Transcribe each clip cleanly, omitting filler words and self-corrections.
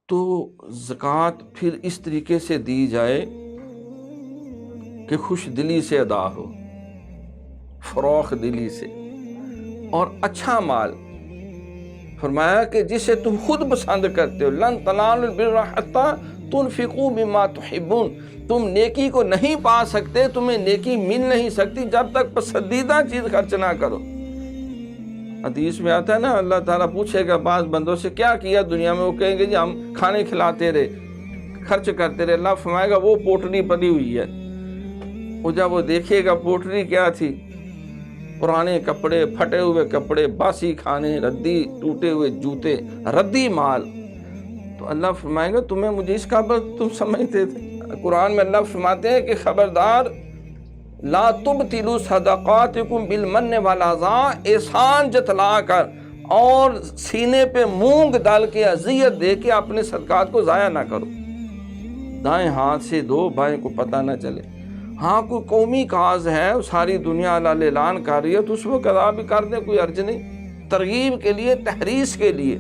تو زکوٰۃ پھر اس طریقے سے دی جائے کہ خوش دلی سے ادا ہو، فروخ دلی سے، اور اچھا مال۔ فرمایا کہ جسے تم خود پسند کرتے ہو، لن تنالوا البر حتی تنفقوا مما تحبون، تم نیکی کو نہیں پا سکتے، تمہیں نیکی مل نہیں سکتی جب تک پسندیدہ چیز خرچ نہ کرو۔ حدیث میں آتا ہے نا، اللہ تعالیٰ پوچھے گا بعض بندوں سے کیا کیا دنیا میں، وہ کہیں گے جی ہم کھانے کھلاتے رہے، خرچ کرتے رہے۔ اللہ فرمائے گا وہ پوٹلی پڑی ہوئی ہے، وہ جب وہ دیکھے گا پوٹلی کیا تھی، پرانے کپڑے، پھٹے ہوئے کپڑے، باسی کھانے، ردی ٹوٹے ہوئے جوتے، ردی مال، تو اللہ فرمائے گا تمہیں مجھے اس قابل تم سمجھتے تھے۔ قرآن میں اللہ فرماتے ہیں کہ خبردار، لا تبطلوا صدقاتکم بالمن والاذی، احسان جتلا کر اور سینے پہ مونگ ڈال کے اذیت دے کے اپنے صدقات کو ضائع نہ کرو۔ دائیں ہاتھ سے دو، بائیں کو پتہ نہ چلے۔ ہاں کوئی قومی کاز ہے، ساری دنیا اعلان کر رہی ہے تو اس وقت ادا بھی کر دیں، کوئی حرج نہیں، ترغیب کے لیے، تحریض کے لیے۔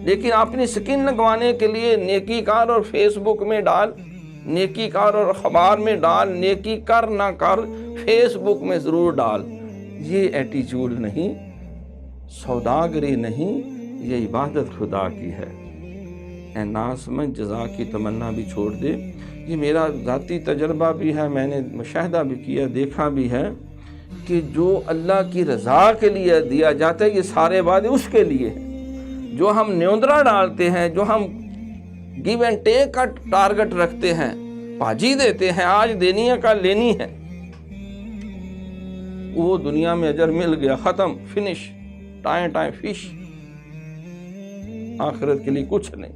لیکن اپنی سکن لگوانے کے لیے نیکی کار اور فیس بک میں ڈال، نیکی کار اور اخبار میں ڈال، نیکی کر نہ کر فیس بک میں ضرور ڈال، یہ ایٹیچیوڈ نہیں، سوداگری نہیں، یہ عبادت خدا کی ہے۔ اے ناسمجھ جزا کی تمنا بھی چھوڑ دے۔ یہ میرا ذاتی تجربہ بھی ہے، میں نے مشاہدہ بھی کیا، دیکھا بھی ہے کہ جو اللہ کی رضا کے لیے دیا جاتا ہے یہ سارے وعدے اس کے لیے ہیں۔ جو ہم نیوندرا ڈالتے ہیں، جو ہم گیو اینڈ ٹیک کا ٹارگٹ رکھتے ہیں، پاجی دیتے ہیں، آج دینی ہے کل لینی ہے، وہ دنیا میں اجر مل گیا، ختم، فنش، ٹائم فش، آخرت کے لیے کچھ نہیں۔